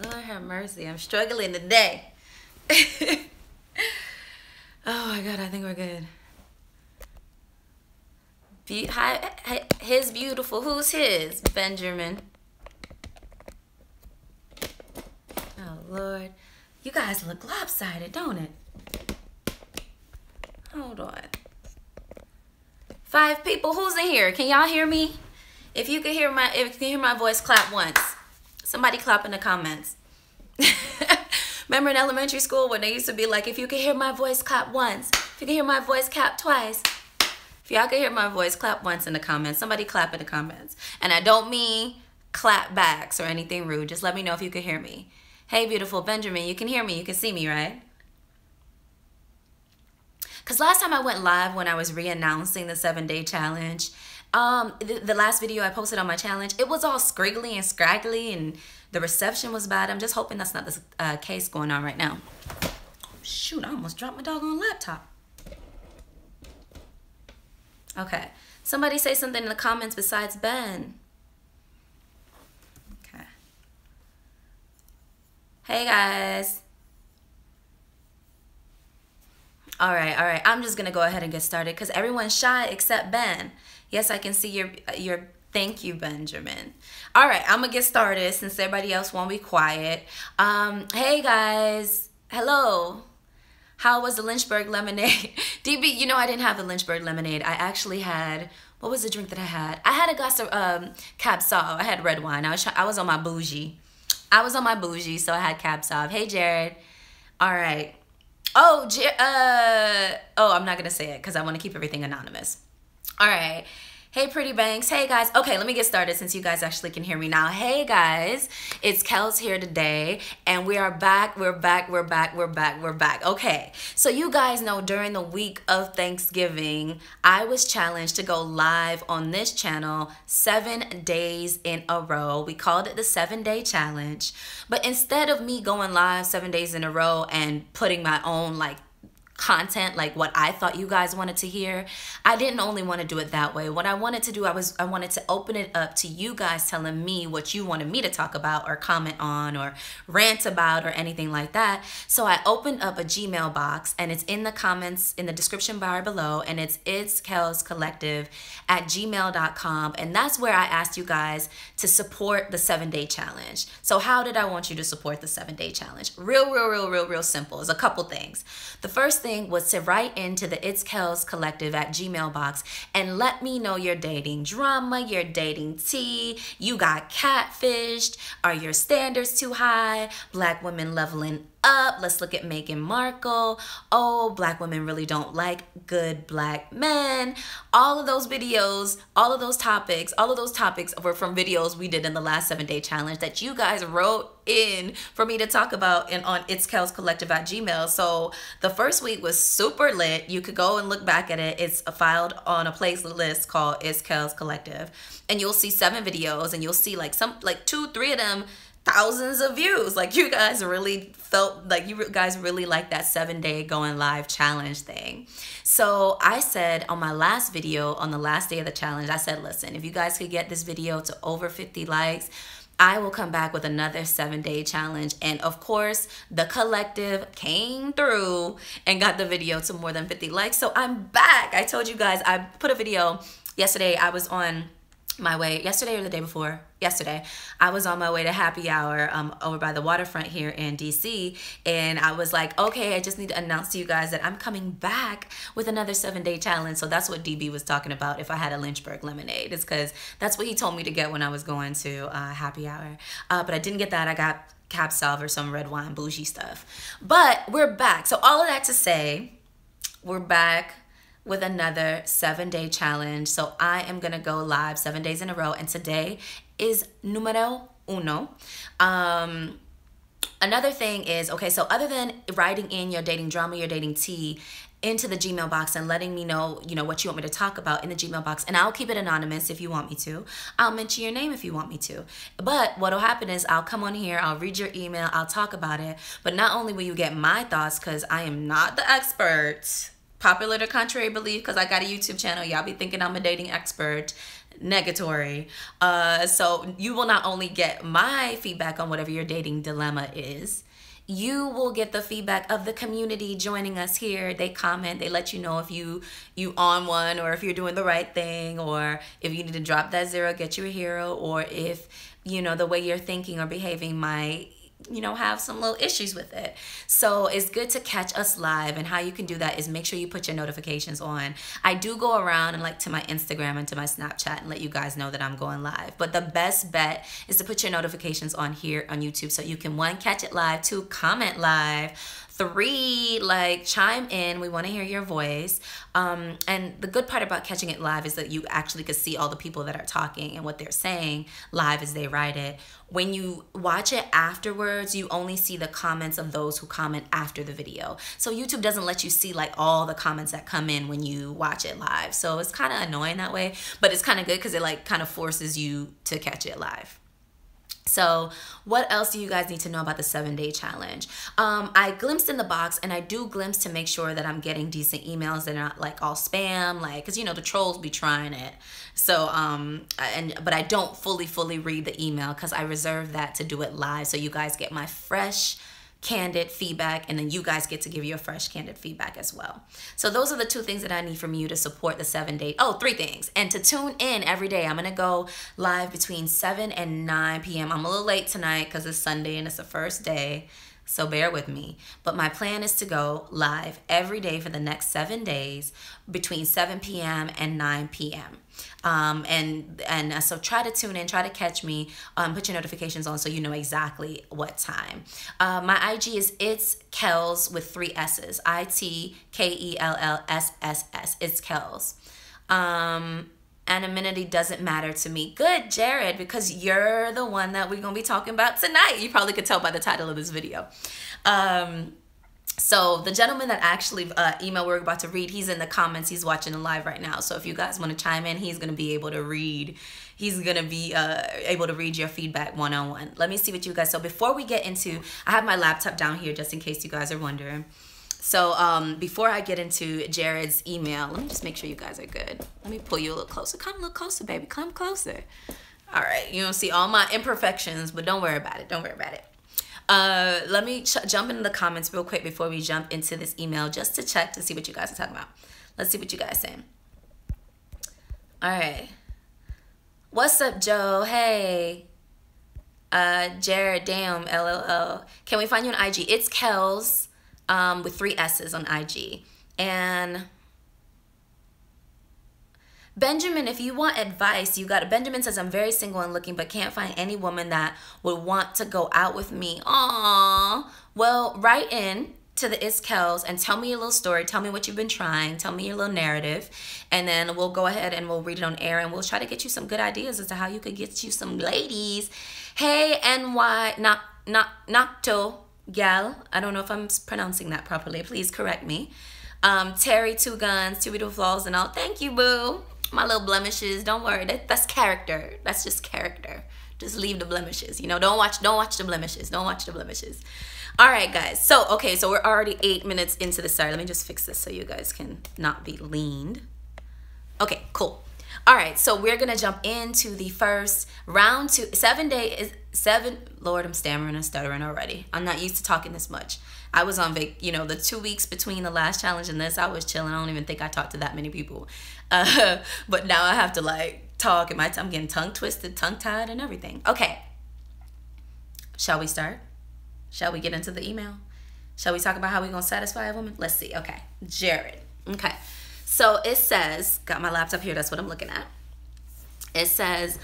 Lord have mercy. I'm struggling today. Oh my God, I think we're good. His beautiful. Who's his? Benjamin. Oh Lord. You guys look lopsided, don't it? Hold on. 5 people. Who's in here? Can y'all hear me? If you can hear my voice, clap once. Somebody clap in the comments. Remember in elementary school when they used to be like, if you can hear my voice, clap once. If you can hear my voice, clap twice. If y'all can hear my voice, clap once in the comments. Somebody clap in the comments. And I don't mean clap backs or anything rude. Just let me know if you can hear me. Hey, beautiful Benjamin, you can hear me. You can see me, right? Because last time I went live when I was re-announcing the 7-day challenge, the last video I posted on my challenge, it was all scriggly and scraggly and the reception was bad. I'm just hoping that's not the case going on right now. Shoot, I almost dropped my doggone laptop. Okay, somebody say something in the comments besides Ben. Okay. Hey guys. All right. I'm just gonna go ahead and get started because everyone's shy except Ben. Yes, I can see your thank you, Benjamin. All right, I'm gonna get started since everybody else won't be quiet. Hey guys, hello. How was the Lynchburg lemonade? DB, you know I didn't have the Lynchburg lemonade. I actually had, what was the drink that I had? I had a glass of Cab Sauv. I had red wine. I was on my bougie. So I had Cab Sauv. Hey Jared. All right. Oh, I'm not gonna say it because I want to keep everything anonymous. All right. Hey, Pretty Banks. Hey, guys. Okay, let me get started since you guys actually can hear me now. Hey, guys. It's Kells here today, and we are back. We're back. Okay, so you guys know during the week of Thanksgiving, I was challenged to go live on this channel 7 days in a row. We called it the 7-day challenge, but instead of me going live 7 days in a row and putting my own, content like what I thought you guys wanted to hear, I didn't only want to do it that way. What I wanted to do, I wanted to open it up to you guys telling me what you wanted me to talk about or comment on or rant about or anything like that. So I opened up a Gmail box and it's in the comments in the description bar below, and it's itskellscollective@gmail.com, and that's where I asked you guys to support the 7-day challenge. So how did I want you to support the 7-day challenge? Real simple. It's a couple things. The first thing was to write into the itskellscollective@gmail box and let me know your dating drama, your dating tea. You got catfished? Are your standards too high? Black women leveling up. Let's look at Meghan Markle. Oh, black women really don't like good black men. All of those videos, all of those topics were from videos we did in the last 7-day challenge that you guys wrote in for me to talk about on itskellscollective@gmail. So the first week was super lit. You could go and look back at it. It's filed on a playlist called Kells Collective, and you'll see 7 videos, and you'll see like 2-3 of them thousands of views. Like you guys really felt like you guys really like that 7-day going live challenge thing. So I said on my last video, on the last day of the challenge, I said, listen, if you guys could get this video to over 50 likes, I will come back with another 7-day challenge. And of course, the collective came through and got the video to more than 50 likes. So I'm back. I told you guys, I put a video yesterday. I was on my way, yesterday or the day before? Yesterday. I was on my way to happy hour over by the waterfront here in DC, and I was like, okay, I just need to announce to you guys that I'm coming back with another 7-day challenge. So that's what DB was talking about if I had a Lynchburg lemonade. It's because that's what he told me to get when I was going to happy hour. But I didn't get that. I got Cab Sauv or some red wine bougie stuff. But we're back. So all of that to say, we're back with another 7-day challenge. So I am gonna go live 7 days in a row, and today is numero uno. Another thing is, okay, so other than writing in your dating drama, your dating tea into the Gmail box and letting me know, what you want me to talk about in the Gmail box, and I'll keep it anonymous if you want me to. I'll mention your name if you want me to. But what'll happen is I'll come on here, I'll read your email, I'll talk about it. But not only will you get my thoughts, because I am not the expert, popular to contrary belief, because I got a YouTube channel. Y'all be thinking I'm a dating expert. Negatory. So you will not only get my feedback on whatever your dating dilemma is, you will get the feedback of the community joining us here. They comment, they let you know if you on one, or if you're doing the right thing, or if you need to drop that 0, get you a hero, or if, you know, the way you're thinking or behaving might, you know, have some little issues with it. So it's good to catch us live, and how you can do that is make sure you put your notifications on. I do go around and like to my Instagram and to my Snapchat and let you guys know that I'm going live, but the best bet is to put your notifications on here on YouTube, so you can, 1, catch it live, 2, comment live, 3, like, chime in. We want to hear your voice. And the good part about catching it live is that you actually can see all the people that are talking and what they're saying live as they write it. When you watch it afterwards, you only see the comments of those who comment after the video. So YouTube doesn't let you see like all the comments that come in when you watch it live. So it's kind of annoying that way, but it's kind of good because it like kind of forces you to catch it live. So what else do you guys need to know about the 7-day challenge? I glimpsed in the box, and I do glimpse to make sure that I'm getting decent emails that are not like all spam, like, cause you know, the trolls be trying it. So, but I don't fully read the email, cause I reserve that to do it live. So you guys get my fresh, candid feedback, and then you guys get to give your fresh, candid feedback as well. So those are the 2 things that I need from you to support the 7-day. Oh, 3 things. And to tune in every day. I'm gonna go live between 7 and 9 p.m. I'm a little late tonight because it's Sunday and it's the first day, so bear with me. But my plan is to go live every day for the next 7 days between 7 p.m. and 9 p.m. So try to tune in, try to catch me, put your notifications on so you know exactly what time. My IG is itskellscollective with 3 S's, ITKELLSSS. It's Kells. Anonymity doesn't matter to me. Good, Jared, because you're the one that we're gonna be talking about tonight. You probably could tell by the title of this video. So the gentleman that actually emailed we're about to read, he's in the comments. He's watching the live right now. So if you guys want to chime in, he's going to be able to read. He's going to be able to read your feedback one-on-one. Let me see what you guys. So before we get into, I have my laptop down here just in case you guys are wondering. So before I get into Jared's email, let me just make sure you guys are good. Let me pull you a little closer. Come a little closer, baby. Come closer. All right. You don't see all my imperfections, but don't worry about it. Don't worry about it. Let me jump into the comments real quick before we jump into this email, just to check to see what you guys are talking about. Let's see what you guys are saying. All right. What's up, Joe? Hey. Jared, damn, LLL. Can we find you on IG? It's Kells with 3 S's on IG. And Benjamin, if you want advice, you got it. Benjamin says, I'm very single and looking, but can't find any woman that would want to go out with me. Aww. Well, write in to the itskellscollective and tell me your little story. Tell me what you've been trying. Tell me your little narrative. And then we'll go ahead and we'll read it on air, and we'll try to get you some good ideas as to how you could get you some ladies. Hey, NY, Nocto Gal. I don't know if I'm pronouncing that properly. Please correct me. Terry, 2 guns, 2 little flaws and all. Thank you, boo. My little blemishes, don't worry. That's character. That's just character. Just leave the blemishes. You know, don't watch the blemishes. Don't watch the blemishes. All right, guys. So, okay, so we're already 8 minutes into the start. Let me just fix this so you guys can not be leaned. Okay, cool. All right, so we're going to jump into the first round 2. 7 days, 7. Lord, I'm stammering and stuttering already. I'm not used to talking this much. I was on you know, the 2 weeks between the last challenge and this, I was chilling. I don't even think I talked to that many people. But now I have to like talk, and I'm getting tongue twisted, tongue tied, and everything. Okay. Shall we start? Shall we get into the email? Shall we talk about how we're going to satisfy a woman? Let's see. Okay. Jared. Okay. So it says, got my laptop here. That's what I'm looking at. It says,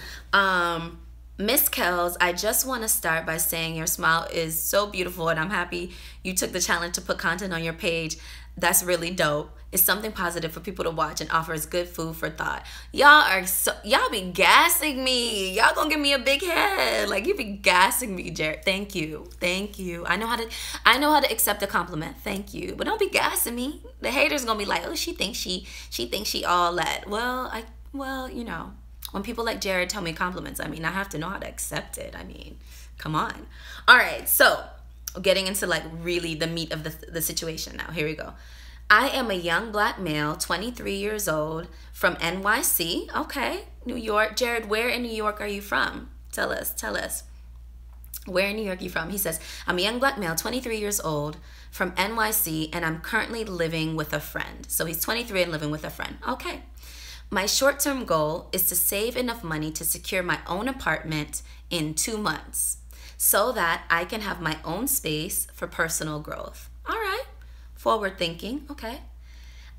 Miss Kells, I just want to start by saying your smile is so beautiful, and I'm happy you took the challenge to put content on your page. That's really dope. It's something positive for people to watch and offers good food for thought. Y'all be gassing me. Y'all gonna give me a big head. Like, you be gassing me, Jared. Thank you. Thank you. I know how to accept a compliment. Thank you. But don't be gassing me. The haters gonna be like, oh, she thinks she all that. Well, you know, when people like Jared tell me compliments, I mean, I have to know how to accept it. I mean, come on. All right, so getting into like really the meat of the situation now. Here we go. I am a young black male, 23 years old, from NYC. Okay, New York. Jared, where in New York are you from? Tell us, tell us. Where in New York are you from? He says, I'm a young black male, 23 years old, from NYC, and I'm currently living with a friend. So he's 23 and living with a friend. Okay. My short-term goal is to save enough money to secure my own apartment in 2 months so that I can have my own space for personal growth. All right. Forward thinking. Okay.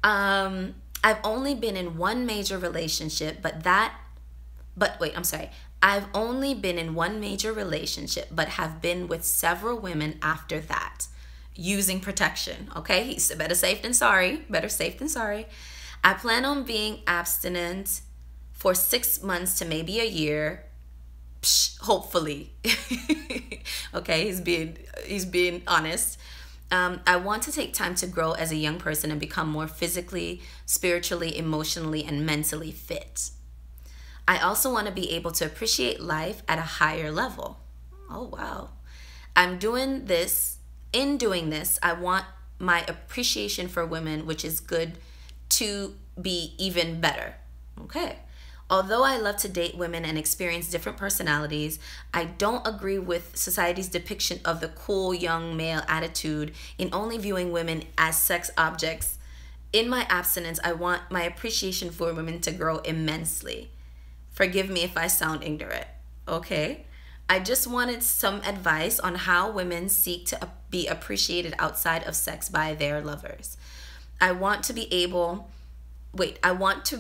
I've only been in one major relationship, I've only been in one major relationship, but have been with several women after that, using protection. Okay, he's better safe than sorry. Better safe than sorry. I plan on being abstinent for 6 months to maybe a year. Hopefully. Okay, he's being honest. I want to take time to grow as a young person and become more physically, spiritually, emotionally, and mentally fit. I also want to be able to appreciate life at a higher level. Oh, wow. In doing this, I want my appreciation for women, which is good, to be even better. Okay. Although I love to date women and experience different personalities, I don't agree with society's depiction of the cool young male attitude in only viewing women as sex objects. In my abstinence, I want my appreciation for women to grow immensely. Forgive me if I sound ignorant. Okay. I just wanted some advice on how women seek to be appreciated outside of sex by their lovers. I want to be able to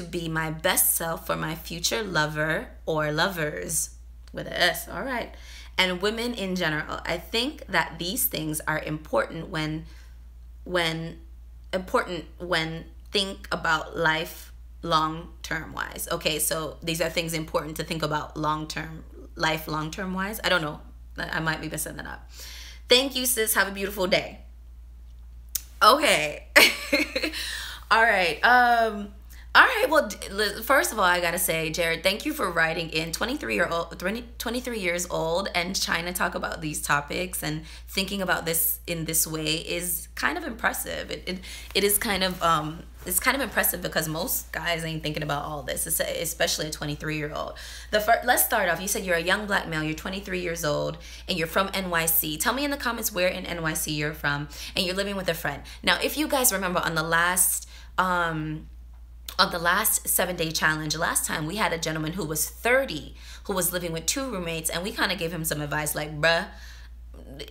be my best self for my future lover or lovers with an S. All right. And women in general. I think that these things are important when think about life long-term wise. Okay, so these are things important to think about long-term wise. I don't know. I might be messing that up. Thank you, sis. Have a beautiful day. Okay. All right. Well, first of all, I gotta say, Jared, thank you for writing in. 23 years old and trying to talk about these topics and thinking about this in this way is kind of impressive. It is kind of it's kind of impressive because most guys ain't thinking about all this, especially a 23-year-old. Let's start off. You said you're a young black male, you're 23 years old, and you're from NYC. Tell me in the comments where in NYC you're from, and you're living with a friend. Now, if you guys remember on the last 7-day challenge last time, we had a gentleman who was 30 who was living with 2 roommates, and we kind of gave him some advice like, bruh,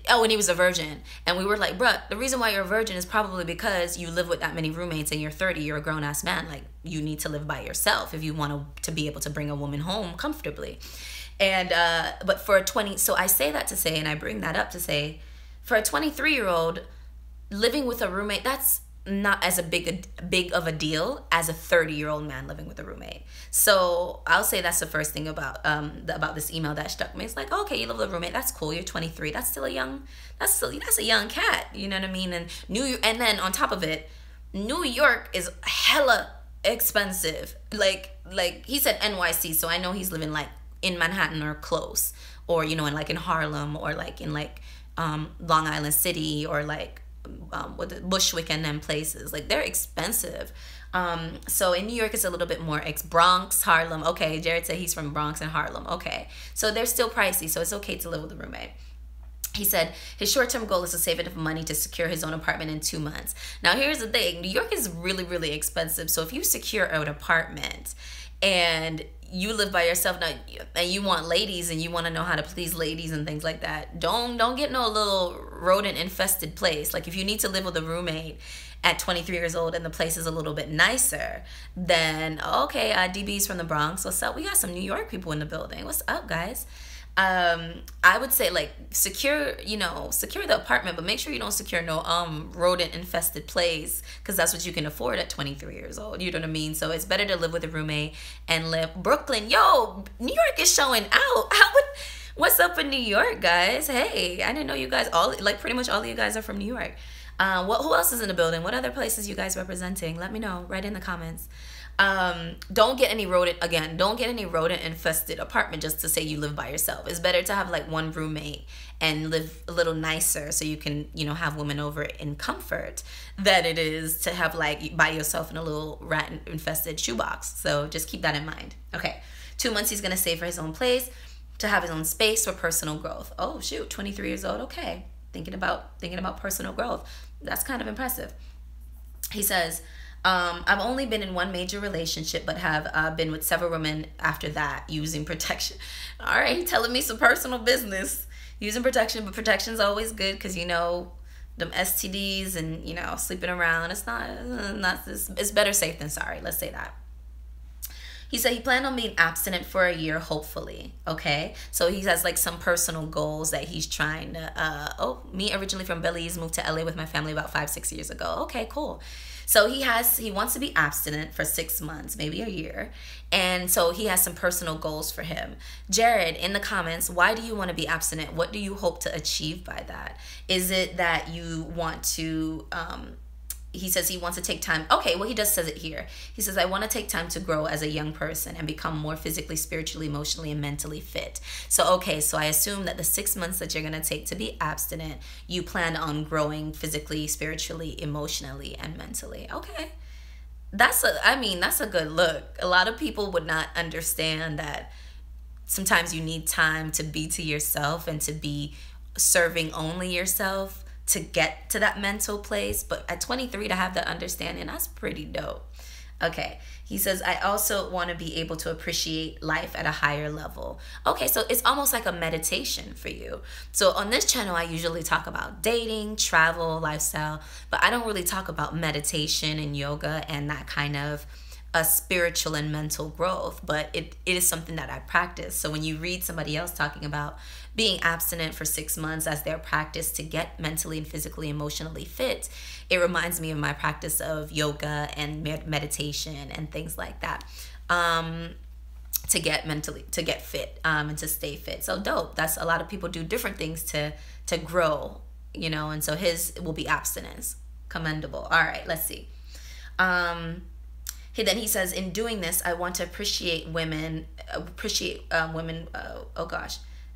and he was a virgin, and we were like, bruh, the reason why you're a virgin is probably because you live with that many roommates and you're 30, you're a grown-ass man. Like, you need to live by yourself if you want to be able to bring a woman home comfortably. And but for a 20, so I say that to say, and I bring that up to say, for a 23-year-old living with a roommate, that's not as big of a deal as a 30-year-old man living with a roommate. So I'll say that's the first thing about this email that struck me. It's like, okay, you live with a roommate, that's cool. You're 23. That's a young cat. You know what I mean? And and then on top of it, New York is hella expensive. Like he said NYC, so I know he's living like in Manhattan or close, or in Harlem, or like in Long Island City, or like Bushwick and them places. Like, they're expensive. So in New York it's a little bit more. Bronx, Harlem. Okay, Jared said he's from Bronx and Harlem. Okay, so they're still pricey, so it's okay to live with a roommate. He said his short-term goal is to save enough money to secure his own apartment in 2 months. Now, here's the thing. New York is really, really expensive. So if you secure an apartment and you live by yourself now, and you want ladies and you want to know how to please ladies and things like that, don't get no little rodent infested place. Like, if you need to live with a roommate at 23 years old and the place is a little bit nicer, then okay, DB's from the Bronx, what's up? We got some New York people in the building. What's up, guys? I would say, like, secure the apartment, but make sure you don't secure no rodent infested place, because that's what you can afford at 23 years old. You know what I mean? So it's better to live with a roommate and live. Brooklyn, yo, New York is showing out. What's up in New York, guys? Hey, I didn't know you guys pretty much all of you guys are from New York. Who else is in the building? What other places you guys representing? Let me know right in the comments. Don't get any rodent, again, don't get any rodent infested apartment just to say you live by yourself. It's better to have like one roommate and live a little nicer so you can, you know, have women over in comfort than it is to have like by yourself in a little rat infested shoebox. So just keep that in mind. Okay. 2 months he's gonna save for his own place, to have his own space for personal growth. Oh shoot, 23 years old. Okay. Thinking about personal growth. That's kind of impressive. He says, I've only been in one major relationship, but have been with several women after that using protection. All right, telling me some personal business. Using protection, but protection's always good because, you know, them STDs and, you know, sleeping around. It's it's better safe than sorry. Let's say that. He said he planned on being abstinent for a year, hopefully. Okay, so he has like some personal goals that he's trying to. Me originally from Belize, moved to LA with my family about 5-6 years ago. Okay, cool. So he wants to be abstinent for 6 months, maybe a year. And so he has some personal goals for him. Jared, in the comments, why do you want to be abstinent? What do you hope to achieve by that? Is it that you want to, he says he wants to take time. Okay, well, he just says it here. He says, I want to take time to grow as a young person and become more physically, spiritually, emotionally, and mentally fit. So, okay, so I assume that the 6 months that you're going to take to be abstinent, you plan on growing physically, spiritually, emotionally, and mentally. Okay. That's a good look. A lot of people would not understand that sometimes you need time to be to yourself and to be serving only yourself to get to that mental place. But at 23 to have that understanding, that's pretty dope. Okay, he says, I also want to be able to appreciate life at a higher level. Okay, so it's almost like a meditation for you. So on this channel, I usually talk about dating, travel, lifestyle, but I don't really talk about meditation and yoga and that kind of a spiritual and mental growth, but it is something that I practice. So when you read somebody else talking about being abstinent for 6 months as their practice to get mentally and physically, emotionally fit, it reminds me of my practice of yoga and meditation and things like that, to get fit, and to stay fit. So dope. That's a lot of people do different things to grow, you know, and so his will be abstinence. Commendable. All right, let's see. Then he says, in doing this, I want to appreciate women,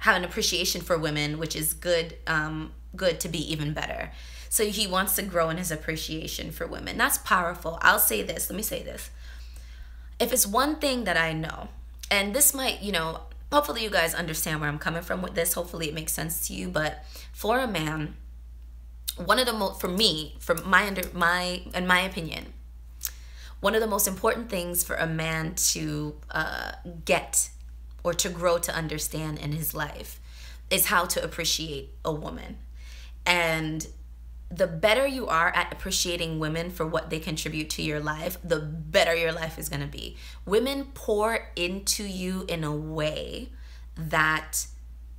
have an appreciation for women, which is good to be even better. So he wants to grow in his appreciation for women. That's powerful. I'll say this. Let me say this. If it's one thing that I know, and this might, you know, hopefully you guys understand where I'm coming from with this. Hopefully it makes sense to you. But for a man, one of the most, for me, in my opinion, one of the most important things for a man to get or to grow to understand in his life is how to appreciate a woman. And the better you are at appreciating women for what they contribute to your life, the better your life is going to be. Women pour into you in a way that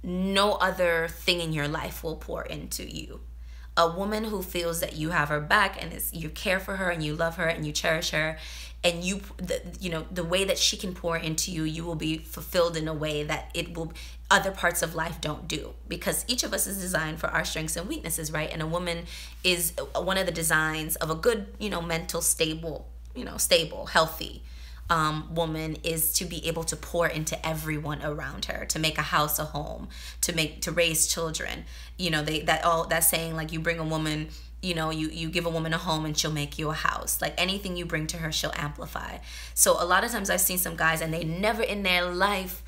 no other thing in your life will pour into you. A woman who feels that you have her back and you care for her and you love her and you cherish her, and the way that she can pour into you, you will be fulfilled in a way that other parts of life don't do, because each of us is designed for our strengths and weaknesses, right? And a woman is one of the designs of a good, mental stable, healthy woman is to be able to pour into everyone around her, to make a house a home, to raise children. That saying, like, you bring a woman, you give a woman a home and she'll make you a house. Like, anything you bring to her, she'll amplify. So a lot of times I've seen some guys and they never in their life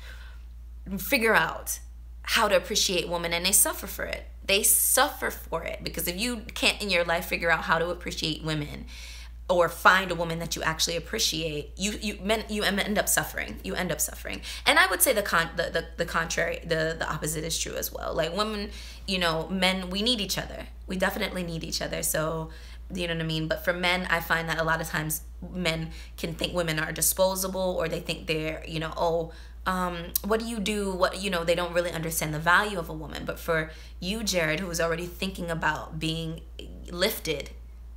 figure out how to appreciate women, and they suffer for it. They suffer for it because if you can't in your life figure out how to appreciate women, or find a woman that you actually appreciate, you end up suffering. You end up suffering. And I would say the contrary, the opposite is true as well. Like, women, men, we need each other. We definitely need each other. So, you know what I mean? But for men, I find that a lot of times men can think women are disposable, or they think they're, what do you do? They don't really understand the value of a woman. But for you, Jared, who is already thinking about being lifted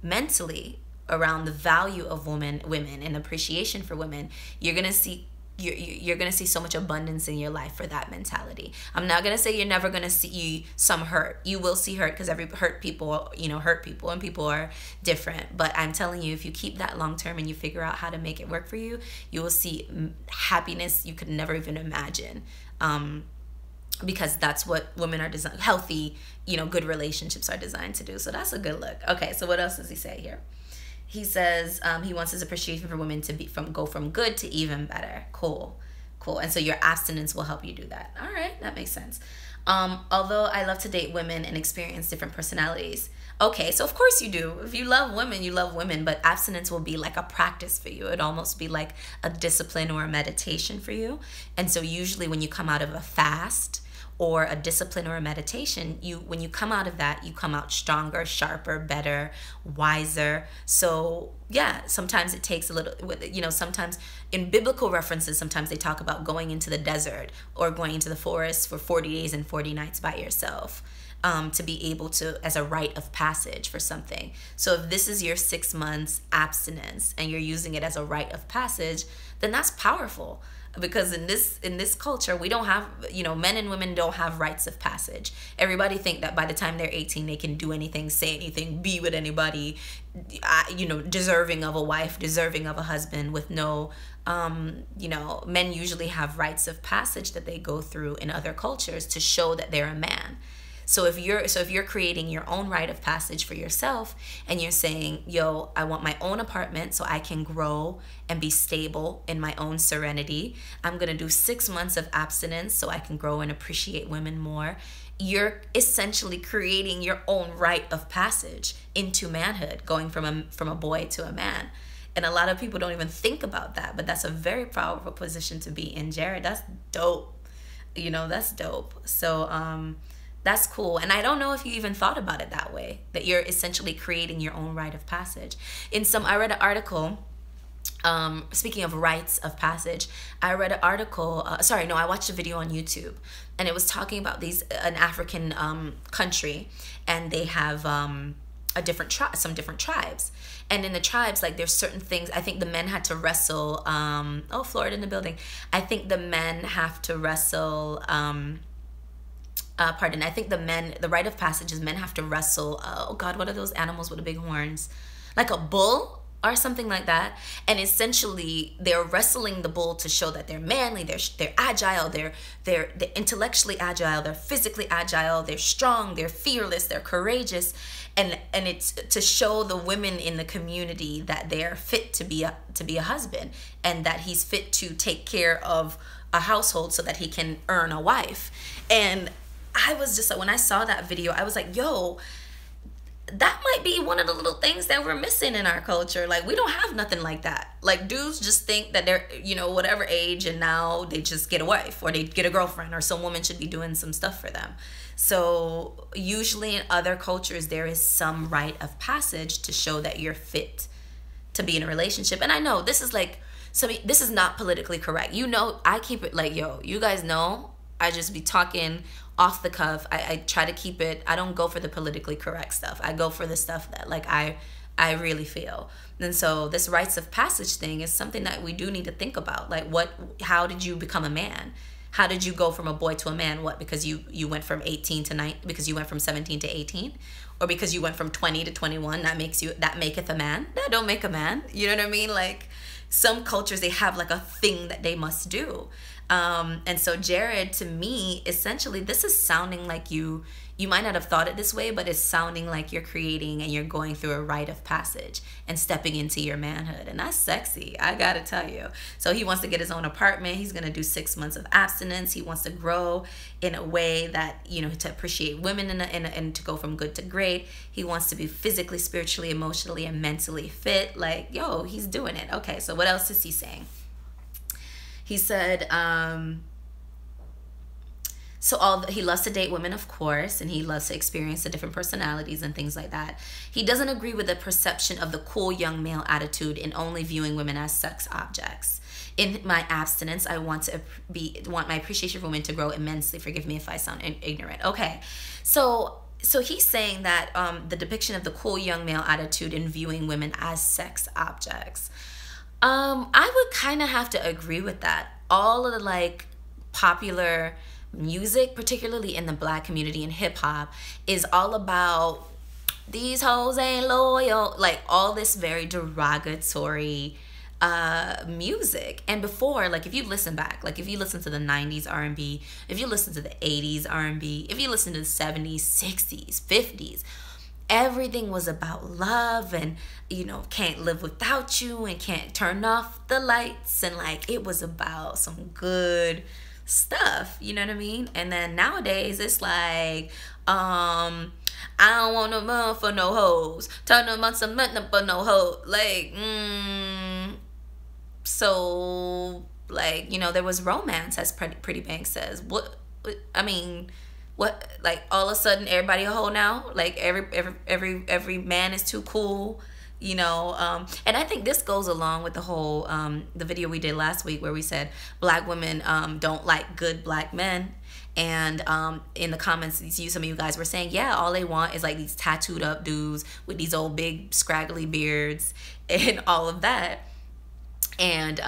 mentally around the value of women and appreciation for women, you're gonna see you're gonna see so much abundance in your life for that mentality. I'm not gonna say you're never gonna see some hurt. You will see hurt, because every hurt people, hurt people, and people are different. But I'm telling you, if you keep that long term and you figure out how to make it work for you, you will see happiness you could never even imagine. Because that's what women are designed, healthy, good relationships are designed to do. So that's a good look. Okay, so what else does he say here? He says he wants his appreciation for women to go from good to even better. Cool. And so your abstinence will help you do that. All right, that makes sense. Although I love to date women and experience different personalities. Okay, so of course you do. If you love women, you love women, but abstinence will be like a practice for you. It'd almost be like a discipline or a meditation for you. And so usually when you come out of a fast or a discipline or a meditation, when you come out of that, you come out stronger, sharper, better, wiser. So yeah, sometimes it takes a little, sometimes in biblical references, sometimes they talk about going into the desert or going into the forest for 40 days and 40 nights by yourself, to be able to, as a rite of passage for something. So if this is your 6 months abstinence and you're using it as a rite of passage, then that's powerful. Because in this culture, we don't have, men and women don't have rites of passage. Everybody think that by the time they're 18, they can do anything, say anything, be with anybody, deserving of a wife, deserving of a husband, with no, men usually have rites of passage that they go through in other cultures to show that they're a man. So if you're creating your own rite of passage for yourself, and you're saying, yo, I want my own apartment so I can grow and be stable in my own serenity. I'm going to do 6 months of abstinence so I can grow and appreciate women more. You're essentially creating your own rite of passage into manhood, going from a boy to a man. And a lot of people don't even think about that, but that's a very powerful position to be in, Jared. That's dope. That's dope. So, that's cool. And I don't know if you even thought about it that way, that you're essentially creating your own rite of passage. I read an article, speaking of rites of passage, I read an article, I watched a video on YouTube, and it was talking about an African country, and they have some different tribes. And in the tribes, like, there's certain things, I think the men had to wrestle, Florida in the building. I think the men have to wrestle, I think the rite of passage is men have to wrestle, what are those animals with the big horns? Like a bull or something like that. And essentially they're wrestling the bull to show that they're manly, they're agile, they're intellectually agile, they're physically agile, they're strong, they're fearless, they're courageous. And it's to show the women in the community that they're fit to be a husband, and that he's fit to take care of a household so that he can earn a wife. And I was just like, when I saw that video, I was like, yo, that might be one of the little things that we're missing in our culture. Like, we don't have nothing like that. Like, dudes just think that they're, whatever age, and now they just get a wife or they get a girlfriend, or some woman should be doing some stuff for them. So usually in other cultures, there is some rite of passage to show that you're fit to be in a relationship. And I know this is this is not politically correct. I keep it like, yo, you guys know, I just be talking off the cuff. I try to keep it, I don't go for the politically correct stuff. I go for the stuff that I really feel. And so this rites of passage thing is something that we do need to think about. Like, how did you become a man? How did you go from a boy to a man? What, because you went from 18 to 9, because you went from 17 to 18? Or because you went from 20 to 21, that maketh a man? That don't make a man. You know what I mean? Like, some cultures, they have like a thing that they must do. And so Jared, to me, essentially, this is sounding like you might not have thought it this way, but it's sounding like you're creating and you're going through a rite of passage and stepping into your manhood. And that's sexy, I gotta tell you. So he wants to get his own apartment. He's gonna do 6 months of abstinence. He wants to grow in a way that, to appreciate women and to go from good to great. He wants to be physically, spiritually, emotionally, and mentally fit. Like, yo, he's doing it. Okay, so what else is he saying? He said, he loves to date women, of course, and he loves to experience the different personalities and things like that. He doesn't agree with the perception of the cool young male attitude in only viewing women as sex objects. In my abstinence, I want my appreciation for women to grow immensely. Forgive me if I sound ignorant. Okay, so he's saying that the depiction of the cool young male attitude in viewing women as sex objects. I would kind of have to agree with that. all of the like popular music, particularly in the Black community and hip hop, is all about these hoes ain't loyal, like all this very derogatory music. And before, like if you listen back, like if you listen to the 90s R&B, if you listen to the 80s R&B, if you listen to the 70s, 60s, 50s, everything was about love and, you know, can't live without you and can't turn off the lights, and like it was about some good stuff, you know what I mean? And then nowadays it's like I don't want no man for no hoes, turn them on some men for no hoe, like so like, you know, there was romance, as Pretty Banks says. What I mean, what, like all of a sudden everybody a hoe now, like every man is too cool, you know. And I think this goes along with the whole the video we did last week where we said Black women don't like good Black men. And in the comments, some of you guys were saying, yeah, all they want is like these tattooed up dudes with these old big scraggly beards and all of that. And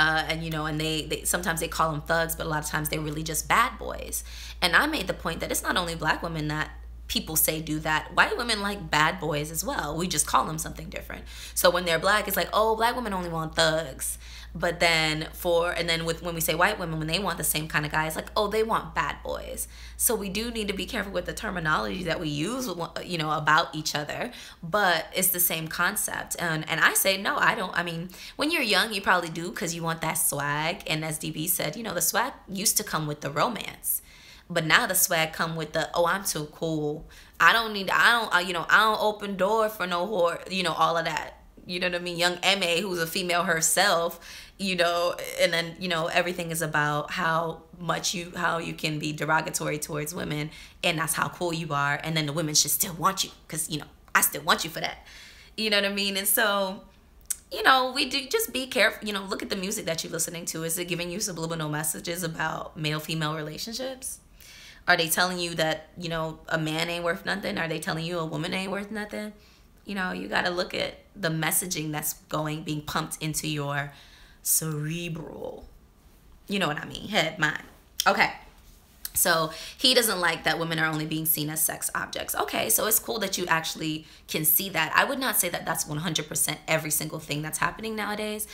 you know, and they sometimes they call them thugs, but a lot of times they're really just bad boys. And I made the point that it's not only Black women that people say do that. White women like bad boys as well. We just call them something different. So when they're Black, it's like, oh, Black women only want thugs. But then when we say white women, when they want the same kind of guys, like, oh, they want bad boys. So we do need to be careful with the terminology that we use, you know, about each other, but it's the same concept. And I say, no, I don't. I mean, when you're young, you probably do because you want that swag. And as DB said, you know, the swag used to come with the romance, but now the swag come with the, oh, I'm too cool. I don't open door for no whore, you know, all of that. You know what I mean? Young M.A., who's a female herself, you know, and then, you know, everything is about how you can be derogatory towards women, and that's how cool you are, and then the women should still want you because, you know, I still want you for that. You know what I mean? And so, you know, we do just be careful, you know, look at the music that you're listening to. Is it giving you subliminal messages about male-female relationships? Are they telling you that, you know, a man ain't worth nothing? Are they telling you a woman ain't worth nothing? You know, you got to look at the messaging that's being pumped into your cerebral, you know what I mean, head, mind. Okay. So he doesn't like that women are only being seen as sex objects. Okay, so it's cool that you actually can see that. I would not say that that's 100% every single thing that's happening nowadays,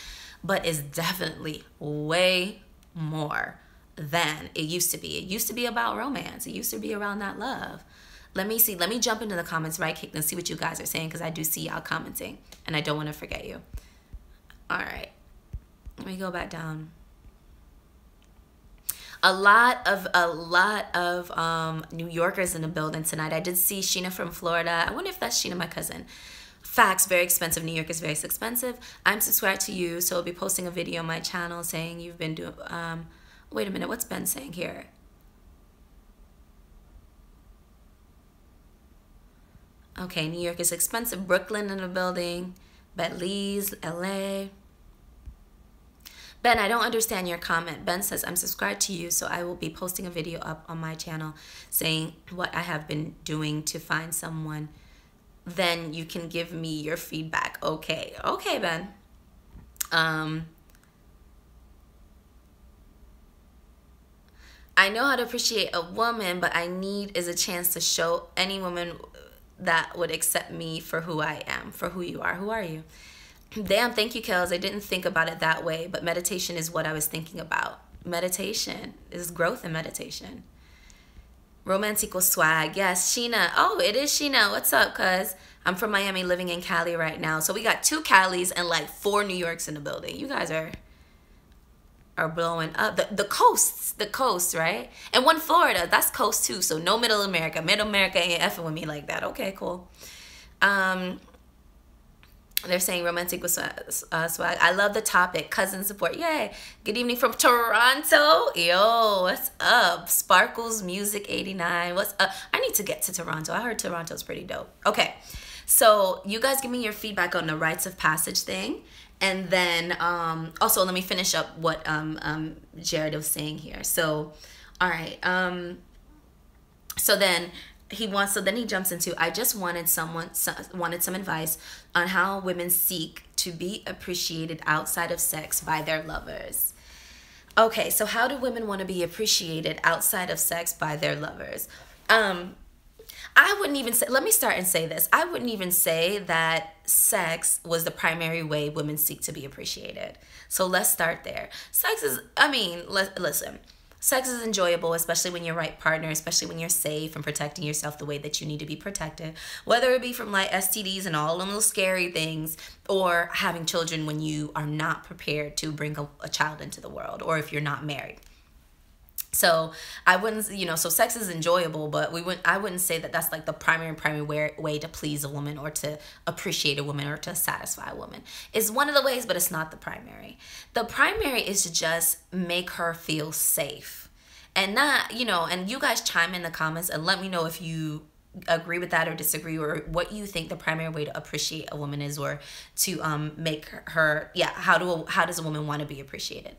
but it's definitely way more than it used to be. It used to be about romance. It used to be around that love. Let me jump into the comments right quick and see what you guys are saying, because I do see y'all commenting and I don't want to forget you. All right, let me go back down. A lot of New Yorkers in the building tonight. I did see Sheena from Florida. I wonder if that's Sheena, my cousin. Facts, very expensive. New York is very expensive. I'm subscribed to you, so I'll be posting a video on my channel saying you've been doing, wait a minute, what's Ben saying here? Okay, New York is expensive. Brooklyn in the building. Belize, LA. Ben, I don't understand your comment. Ben says, I'm subscribed to you, so I will be posting a video up on my channel saying what I have been doing to find someone. Then you can give me your feedback. Okay. Okay, Ben. I know how to appreciate a woman, but I need is a chance to show any woman that would accept me for who I am, for who you are. Who are you? Damn, thank you, Kells. I didn't think about it that way, but meditation is what I was thinking about. Meditation is growth in meditation. Romance equals swag. Yes, Sheena. Oh, it is Sheena. What's up, cuz? I'm from Miami, living in Cali right now. So we got 2 Calis and like 4 New Yorks in the building. You guys are blowing up. The coast, right? And 1 Florida, that's coast too. So no Middle America. Middle America ain't effing with me like that. Okay, cool. They're saying romantic with swag. I love the topic. Cousin support. Yay. Good evening from Toronto. Yo, what's up? Sparkles Music 89. What's up? I need to get to Toronto. I heard Toronto's pretty dope. Okay. So you guys give me your feedback on the rites of passage thing. And then also let me finish up what Jared was saying here. So, all right. So then he jumps into, I just wanted some advice on how women seek to be appreciated outside of sex by their lovers. Okay, so how do women want to be appreciated outside of sex by their lovers? I wouldn't even say, let me start and say this. I wouldn't even say that sex was the primary way women seek to be appreciated. So let's start there. Sex is, I mean, listen, sex is enjoyable, especially when you're right partner, especially when you're safe and protecting yourself the way that you need to be protected, whether it be from like STDs and all them little scary things, or having children when you are not prepared to bring a child into the world, or if you're not married. So I wouldn't, so sex is enjoyable, but I wouldn't say that that's like the primary way to please a woman or to appreciate a woman or to satisfy a woman. It's one of the ways, but it's not the primary. The primary is to just make her feel safe. And not, and you guys chime in the comments and let me know if you agree with that or disagree, or what you think the primary way to appreciate a woman is, or to make her, how does a woman want to be appreciated?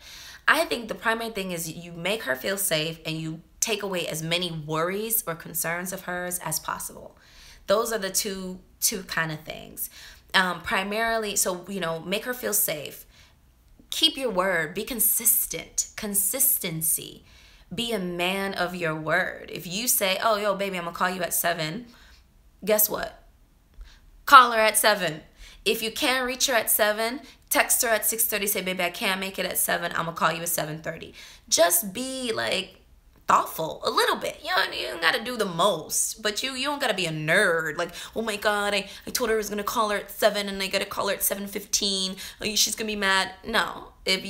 I think the primary thing is you make her feel safe and you take away as many worries or concerns of hers as possible. Those are the two kind of things. Primarily, so, make her feel safe. Keep your word. Be consistent. Consistency. Be a man of your word. If you say, oh, yo, baby, I'm going to call you at 7, guess what? Call her at 7. If you can't reach her at 7, text her at 6:30, say, baby, I can't make it at 7. I'm going to call you at 7:30. Just be like thoughtful a little bit. You don't got to do the most, but you don't got to be a nerd. Like, oh my God, I told her I was going to call her at 7 and I got to call her at 7:15. She's going to be mad. No, if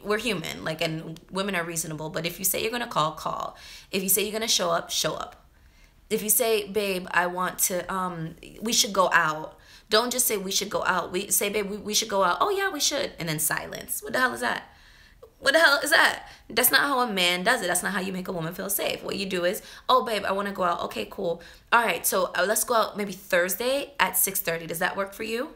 we're human, like, and women are reasonable, but if you say you're going to call. If you say you're going to show up, show up. If you say, babe, I want to, we should go out. Don't just say we should go out. We say, babe, we should go out. Oh yeah, we should. And then silence. What the hell is that? What the hell is that? That's not how a man does it. That's not how you make a woman feel safe. What you do is, oh, babe, I want to go out. Okay, cool. All right, so let's go out maybe Thursday at 6:30. Does that work for you?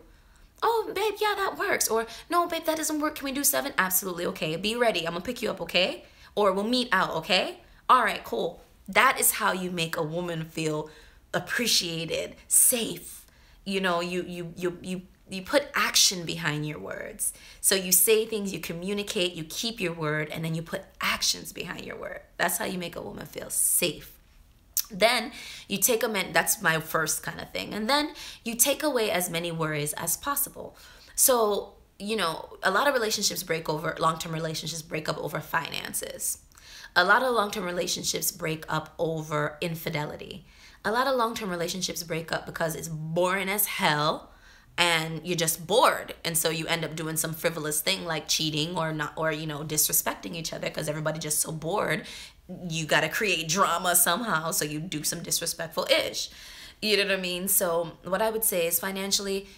Oh, babe, yeah, that works. Or, no, babe, that doesn't work. Can we do 7? Absolutely, okay. Be ready. I'm going to pick you up, okay? Or we'll meet out, okay? All right, cool. That is how you make a woman feel appreciated, safe. You put action behind your words. So you say things, you communicate, you keep your word, and then you put actions behind your word. That's how you make a woman feel safe. Then you take that's my first kind of thing. And then you take away as many worries as possible. So, a lot of long-term relationships break up over finances. A lot of long-term relationships break up over infidelity. A lot of long-term relationships break up because it's boring as hell and you're just bored. And so you end up doing some frivolous thing like cheating or disrespecting each other because everybody's just so bored. You got to create drama somehow. So you do some disrespectful-ish. You know what I mean? So what I would say is financially,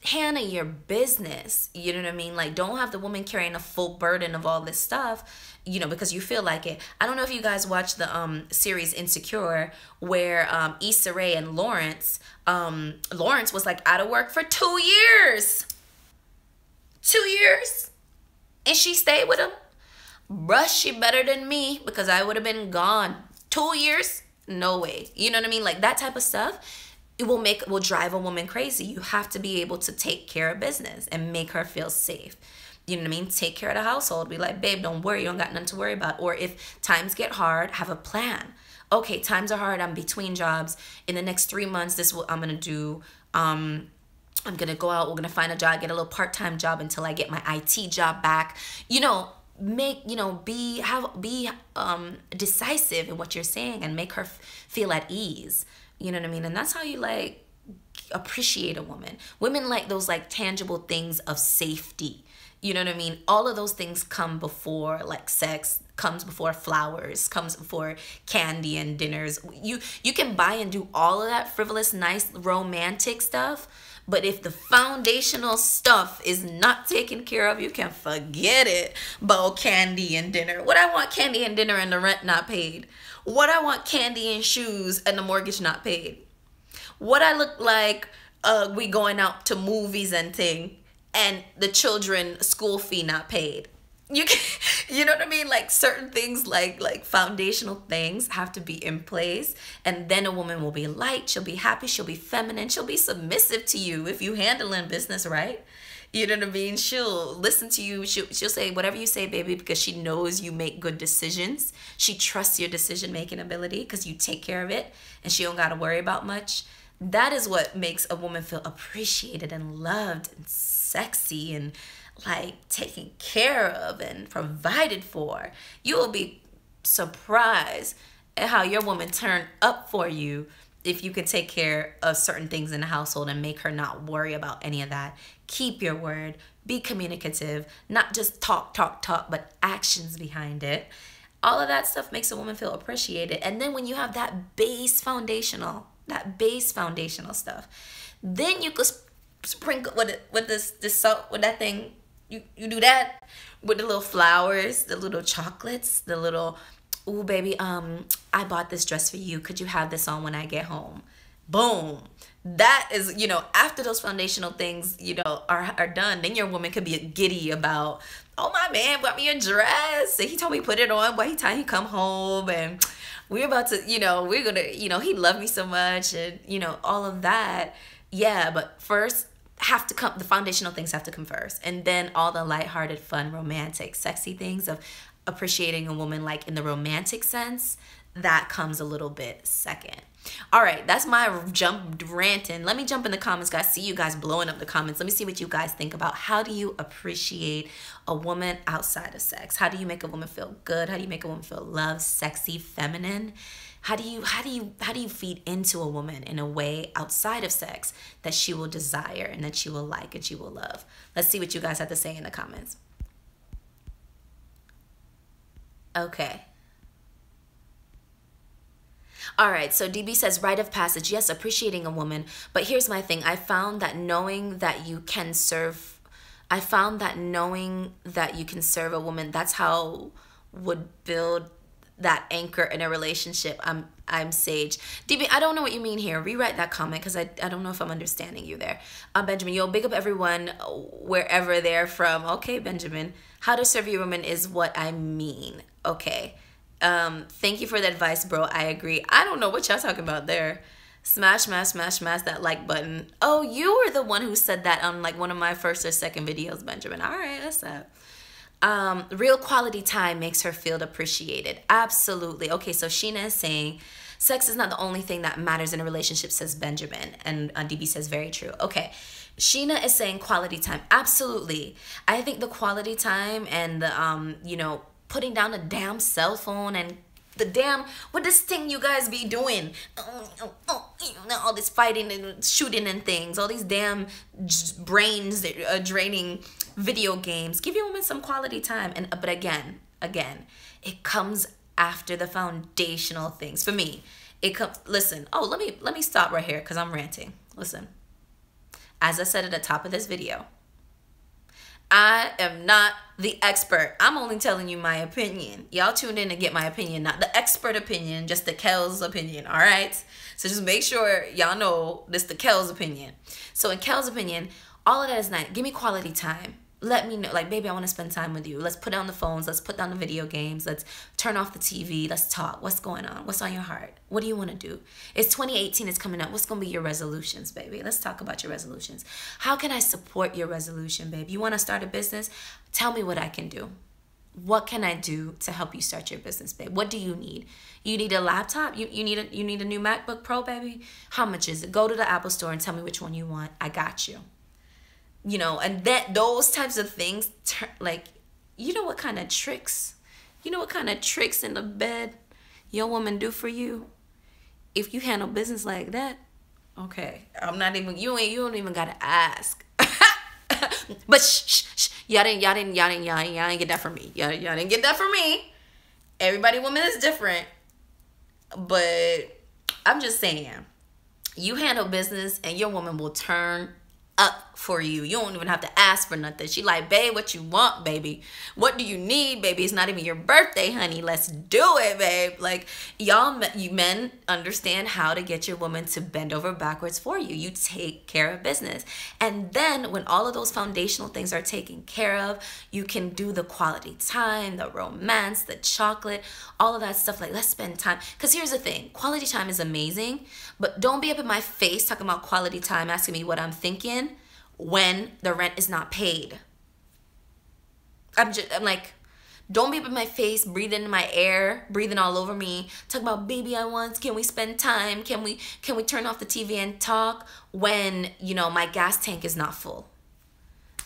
handle your business. You know what I mean? Like, don't have the woman carrying the full burden of all this stuff, because you feel like it. I don't know if you guys watched the series Insecure, where Issa Rae and Lawrence was like out of work for 2 years. 2 years. And she stayed with him. Bruh, she better than me, because I would have been gone. 2 years? No way. You know what I mean? Like, that type of stuff. It will drive a woman crazy. You have to be able to take care of business and make her feel safe. You know what I mean? Take care of the household. Be like, babe, don't worry. You don't got nothing to worry about. Or if times get hard, have a plan. Okay, times are hard. I'm between jobs. In the next 3 months, this is what I'm going to do. I'm going to go out. We're going to find a job, get a little part-time job until I get my IT job back. Be decisive in what you're saying and make her feel at ease. You know what I mean? And that's how you appreciate a woman. Women like those tangible things of safety. You know what I mean? All of those things come before sex, comes before flowers, comes before candy and dinners. You can buy and do all of that frivolous, nice, romantic stuff. But if the foundational stuff is not taken care of, you can forget it about candy and dinner. What I want candy and dinner and the rent not paid. What I want candy and shoes and the mortgage not paid. What I look like we going out to movies and thing and the children school fee not paid. You know what I mean? Like certain things like foundational things have to be in place, and then a woman will be light, she'll be happy, she'll be feminine, she'll be submissive to you if you handle in business right. You know what I mean? She'll listen to you. She'll say whatever you say, baby, because she knows you make good decisions. She trusts your decision making ability because you take care of it and she don't got to worry about much. That is what makes a woman feel appreciated and loved and sexy and like taken care of and provided for. You will be surprised at how your woman turn up for you if you can take care of certain things in the household and make her not worry about any of that. Keep your word, be communicative, not just talk, but actions behind it. All of that stuff makes a woman feel appreciated. And then when you have that base foundational stuff, then you could sprinkle with this salt, with that thing. You do that with the little flowers, the little chocolates, the little, ooh, baby, I bought this dress for you. Could you have this on when I get home? Boom. That is, after those foundational things, are done, then your woman could be giddy about, oh, my man bought me a dress. And he told me put it on by the time he come home. And we're about to, we're going to, he loved me so much. And, all of that. Yeah, but first, the foundational things have to come first, and then all the lighthearted, fun, romantic, sexy things of appreciating a woman like in the romantic sense, that comes a little bit second. All right, that's my jump ranting. Let me jump in the comments, guys. See you guys blowing up the comments. Let me see what you guys think about how do you appreciate a woman outside of sex? How do you make a woman feel good? How do you make a woman feel loved, sexy, feminine? How do you feed into a woman in a way outside of sex that she will desire and that she will like and she will love? Let's see what you guys have to say in the comments. Okay. All right, so DB says, rite of passage. Yes, appreciating a woman. But here's my thing. I found that knowing that you can serve a woman, that's how would build that anchor in a relationship. I'm Sage. DB, I don't know what you mean here. Rewrite that comment because I don't know if I'm understanding you there. Benjamin, yo, big up everyone wherever they're from. Okay, Benjamin. How to serve your woman is what I mean. Okay. Thank you for the advice, bro. I agree. I don't know what y'all talking about there. Smash that like button. Oh, you were the one who said that on like one of my first or second videos, Benjamin. All right, that's that. Real quality time makes her feel appreciated. Absolutely. Okay, so Sheena is saying sex is not the only thing that matters in a relationship, says Benjamin. And DB says very true. Okay, Sheena is saying quality time. Absolutely. I think the quality time and the, putting down the damn cell phone and the damn, what this thing you guys be doing? All this fighting and shooting and things. All these damn brains draining video games. Give your woman some quality time. But again, it comes after the foundational things. For me, listen. Oh, let me stop right here because I'm ranting. Listen, as I said at the top of this video, I am not the expert. I'm only telling you my opinion. Y'all tuned in to get my opinion, not the expert opinion, just the Kells opinion, all right? So just make sure y'all know this the Kells opinion. So in Kells opinion, all of that is nice. Give me quality time. Let me know, like, baby, I want to spend time with you. Let's put down the phones. Let's put down the video games. Let's turn off the TV. Let's talk. What's going on? What's on your heart? What do you want to do? It's 2018. It's coming up. What's going to be your resolutions, baby? Let's talk about your resolutions. How can I support your resolution, babe? You want to start a business? Tell me what I can do. What can I do to help you start your business, babe? What do you need? You need a laptop? You need a new MacBook Pro, baby? How much is it? Go to the Apple store and tell me which one you want. I got you. And those types of things, like, what kind of tricks in the bed your woman do for you if you handle business like that? Okay, I'm not even, you don't even gotta ask. But shh, y'all didn't get that from me. Y'all didn't get that from me. Everybody woman is different, but I'm just saying, you handle business and your woman will turn up for you. You don't even have to ask for nothing. She like, babe, what you want, baby? What do you need, baby? It's not even your birthday, honey. Let's do it, babe. Like, you men understand how to get your woman to bend over backwards for you. You take care of business. And then when all of those foundational things are taken care of, you can do the quality time, the romance, the chocolate, all of that stuff. Like, let's spend time. Because here's the thing. Quality time is amazing, but don't be up in my face talking about quality time, asking me what I'm thinking when the rent is not paid. I'm like, don't be in my face, breathing in my air, breathing all over me, talking about, baby, I want, can we spend time? Can we turn off the TV and talk when, you know, my gas tank is not full?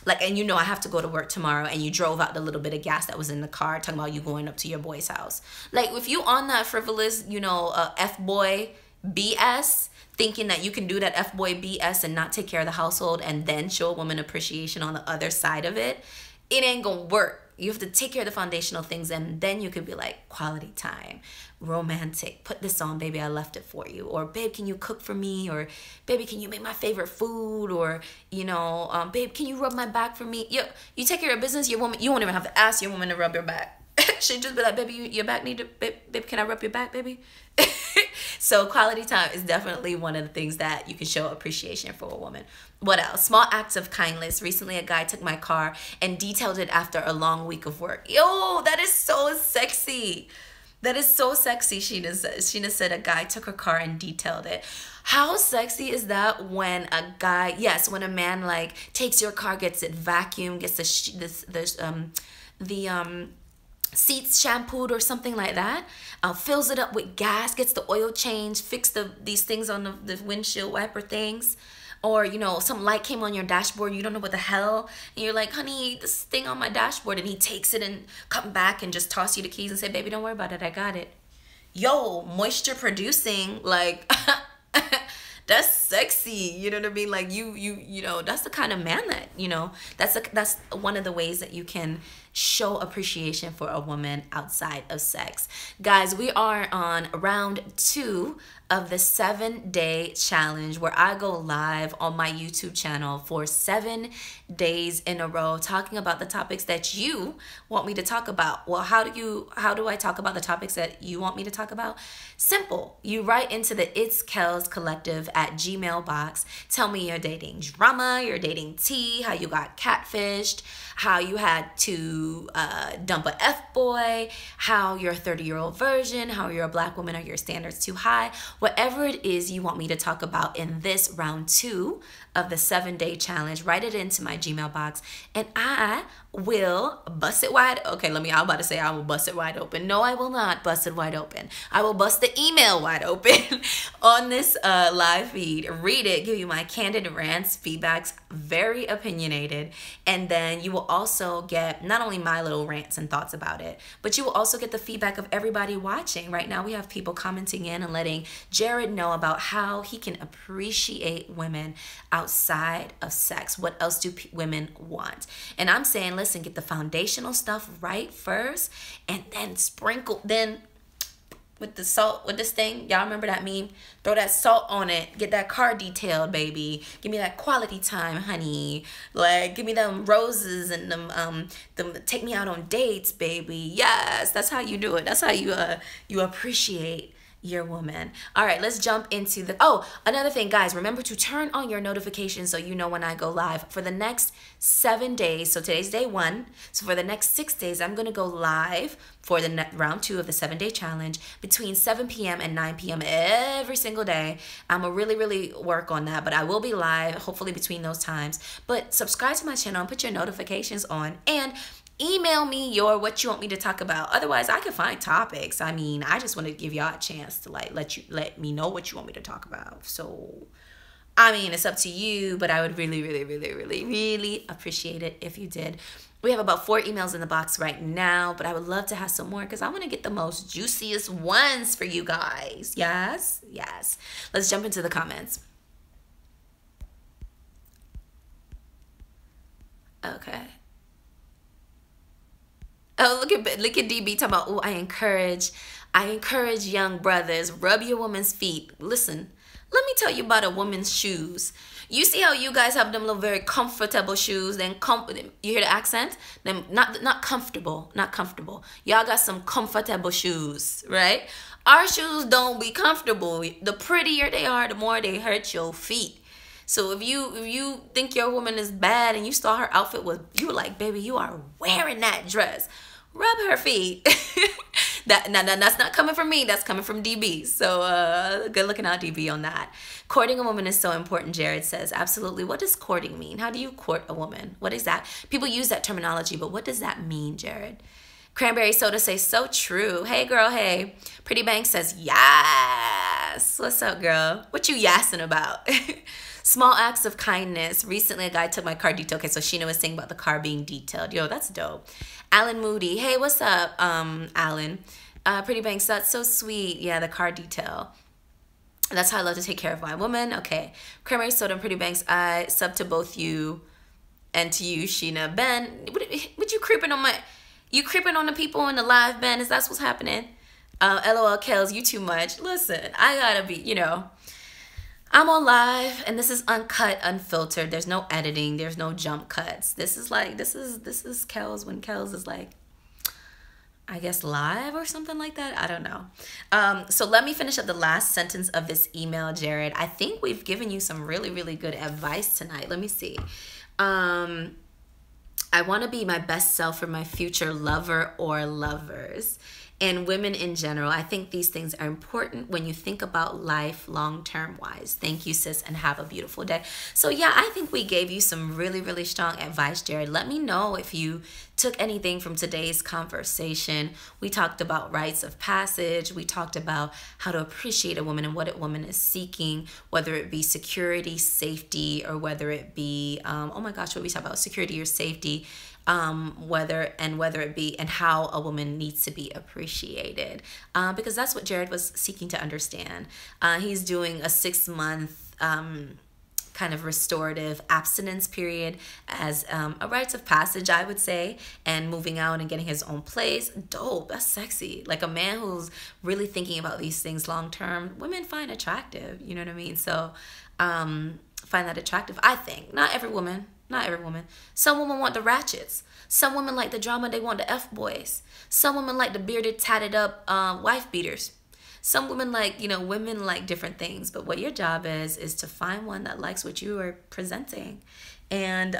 Like, and you know I have to go to work tomorrow, and you drove out the little bit of gas that was in the car, talking about you going up to your boy's house. Like, if you on that frivolous, you know, F-boy BS, thinking that you can do that F-boy BS and not take care of the household and then show a woman appreciation on the other side of it, it ain't gonna work. You have to take care of the foundational things, and then you could be like, quality time, romantic, put this on, baby, I left it for you. Or, babe, can you cook for me? Or, baby, can you make my favorite food? Or, you know, babe, can you rub my back for me? You take care of business, your woman, you won't even have to ask your woman to rub your back. She'd just be like, baby, your back need to, babe, can I rub your back, baby? So quality time is definitely one of the things that you can show appreciation for a woman. What else? Small acts of kindness. Recently, a guy took my car and detailed it after a long week of work. Yo, that is so sexy. That is so sexy, Sheena said a guy took her car and detailed it. How sexy is that when a guy, yes, when a man like takes your car, gets it vacuumed, gets the seats shampooed or something like that, fills it up with gas, gets the oil changed, fix these things on the windshield wiper things, or, you know, some light came on your dashboard, you don't know what the hell, and you're like, honey, this thing on my dashboard, and he takes it and come back and just toss you the keys and say, baby, don't worry about it, I got it. Yo, moisture producing, like, that's sexy, you know what I mean? Like, you know, that's the kind of man that, you know, that's one of the ways that you can show appreciation for a woman outside of sex. Guys, we are on round 2 of the 7-day challenge, where I go live on my YouTube channel for 7 days in a row talking about the topics that you want me to talk about. Well, how do I talk about the topics that you want me to talk about? Simple. You write into the itskellscollective at Gmail box. Tell me your dating drama, your dating tea, how you got catfished, how you had to dump a F-boy, how you're a 30-year-old virgin, how you're a black woman, are your standards too high? Whatever it is you want me to talk about in this round 2 of the 7-day challenge, write it into my Gmail box, and I will bust it wide. Okay, I'm about to say I will bust it wide open. No, I will not bust it wide open. I will bust the email wide open on this live feed. Read it, give you my candid rants, feedbacks, very opinionated, and then you will also get not only my little rants and thoughts about it, but you will also get the feedback of everybody watching. Right now we have people commenting in and letting Jared know about how he can appreciate women outside of sex. What else do women want? And I'm saying, listen, get the foundational stuff right first, and then sprinkle, then with the salt, with this thing, y'all remember that meme? Throw that salt on it, get that car detailed, baby. Give me that quality time, honey. Like, give me them roses and them take me out on dates, baby. Yes, that's how you do it. That's how you appreciate your woman. All right, let's jump into another thing, guys. Remember to turn on your notifications so you know when I go live for the next 7 days. So today's day 1. So for the next 6 days, I'm gonna go live for the round 2 of the 7-day challenge between 7 p.m. and 9 p.m. every single day. I'm gonna really work on that, but I will be live hopefully between those times. But subscribe to my channel and put your notifications on, and email me what you want me to talk about. Otherwise, I can find topics. I mean, I just want to give y'all a chance to like let me know what you want me to talk about. So, I mean, it's up to you, but I would really appreciate it if you did. We have about 4 emails in the box right now, but I would love to have some more because I want to get the most juiciest ones for you guys. Yes. Let's jump into the comments. Okay. Oh, look at DB talking about, oh, I encourage young brothers, rub your woman's feet. Listen, let me tell you about a woman's shoes. You see how you guys have them little very comfortable shoes, then you hear the accent? Them not comfortable. Y'all got some comfortable shoes, right? Our shoes don't be comfortable. The prettier they are, the more they hurt your feet. So if you think your woman is bad and you saw her outfit you were like, baby, you are wearing that dress. Rub her feet. That's not coming from me. That's coming from DB. So good looking out, DB, on that. Courting a woman is so important, Jared says. Absolutely. What does courting mean? How do you court a woman? What is that? People use that terminology, but what does that mean, Jared? Cranberry Soda says, so true. Hey, girl, hey. Pretty Bank says, yes. What's up, girl? What you yassing about? Small acts of kindness. Recently, a guy took my car detail. Okay, so Sheena was saying about the car being detailed. Yo, that's dope. Alan Moody. Hey, what's up, Alan? Pretty Banks, that's so sweet. Yeah, the car detail. That's how I love to take care of my woman. Okay. Cranberry Soda and Pretty Banks, I sub to both you and to you, Sheena. Ben, what you creeping on my... You creeping on the people in the live, Ben? Is that what's happening? LOL, Kells, you too much. Listen, I gotta be, you know, I'm on live and this is uncut, unfiltered. There's no editing. There's no jump cuts. This is like, this is Kells when Kells is like, I guess live or something like that. I don't know. So let me finish up the last sentence of this email, Jared. I think we've given you some really, really good advice tonight. Let me see. I want to be my best self for my future lover or lovers. And women in general, I think these things are important when you think about life long-term wise. Thank you, sis, and have a beautiful day. So yeah, I think we gave you some really, really strong advice, Jared. Let me know if you took anything from today's conversation. We talked about rites of passage. We talked about how to appreciate a woman and what a woman is seeking, whether it be security, safety, or whether it be, oh my gosh, what we talk about, security or safety, whether it be and how a woman needs to be appreciated, because that's what Jared was seeking to understand. He's doing a 6-month kind of restorative abstinence period as a rites of passage, I would say, and moving out and getting his own place. Dope. That's sexy. Like a man who's really thinking about these things long term, women find attractive. You know what I mean? So find that attractive. I think not every woman. Not every woman. Some women want the ratchets. Some women like the drama. They want the F-boys. Some women like the bearded, tatted up wife beaters. Some women like, you know, women like different things. But what your job is to find one that likes what you are presenting. And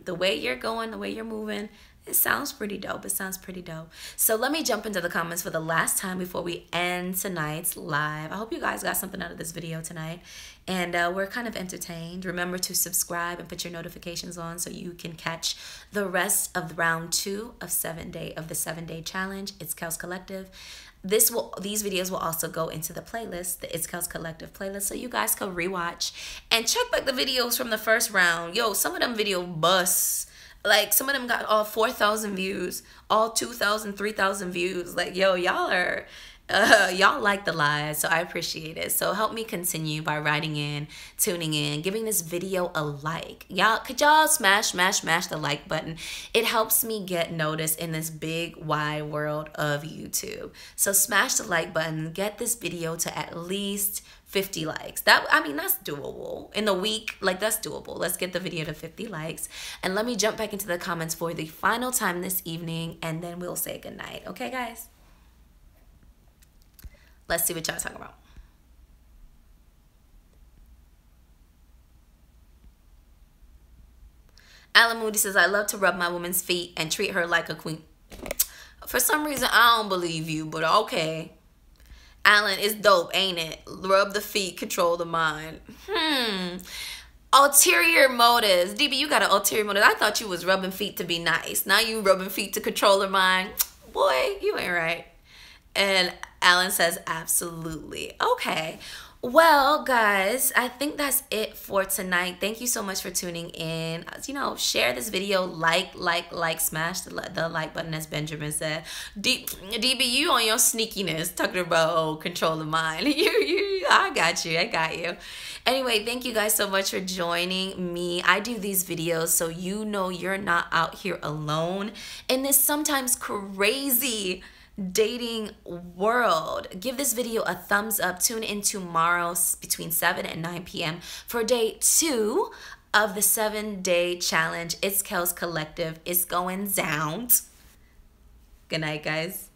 the way you're going, the way you're moving, it sounds pretty dope. It sounds pretty dope. So let me jump into the comments for the last time before we end tonight's live. I hope you guys got something out of this video tonight. And we're kind of entertained. Remember to subscribe and put your notifications on so you can catch the rest of round 2 of the 7-day challenge. It's Kells Collective. These videos will also go into the playlist, the It's Kells Collective playlist, so you guys can rewatch and check back the videos from the first round. Yo, some of them video busts. Like, some of them got all 4,000 views, all 2,000, 3,000 views. Like, yo, y'all are, y'all like the lives, so I appreciate it. So help me continue by writing in, tuning in, giving this video a like. Y'all, could y'all smash the like button? It helps me get noticed in this big, wide world of YouTube. So smash the like button, get this video to at least 50 likes. I mean, that's doable. In a week, like, that's doable. Let's get the video to 50 likes. And let me jump back into the comments for the final time this evening, and then we'll say goodnight. Okay, guys? Let's see what y'all talking about. Alan Moody says, I love to rub my woman's feet and treat her like a queen. For some reason, I don't believe you, but okay. Alan, it's dope, ain't it? Rub the feet, control the mind. Ulterior motives. DB, you got an ulterior motive. I thought you was rubbing feet to be nice. Now you rubbing feet to control her mind. Boy, you ain't right. And Alan says, absolutely. Okay. Well, guys, I think that's it for tonight. Thank you so much for tuning in. You know, share this video, like, smash the like button, as Benjamin said. DB, you on your sneakiness, talking about, oh, control the mind. I got you. Anyway, thank you guys so much for joining me. I do these videos so you know you're not out here alone in this sometimes crazy dating world. Give this video a thumbs up. Tune in tomorrow between 7 and 9 p.m. for day 2 of the 7-day challenge. It's Kells Collective. It's going down. Good night, guys.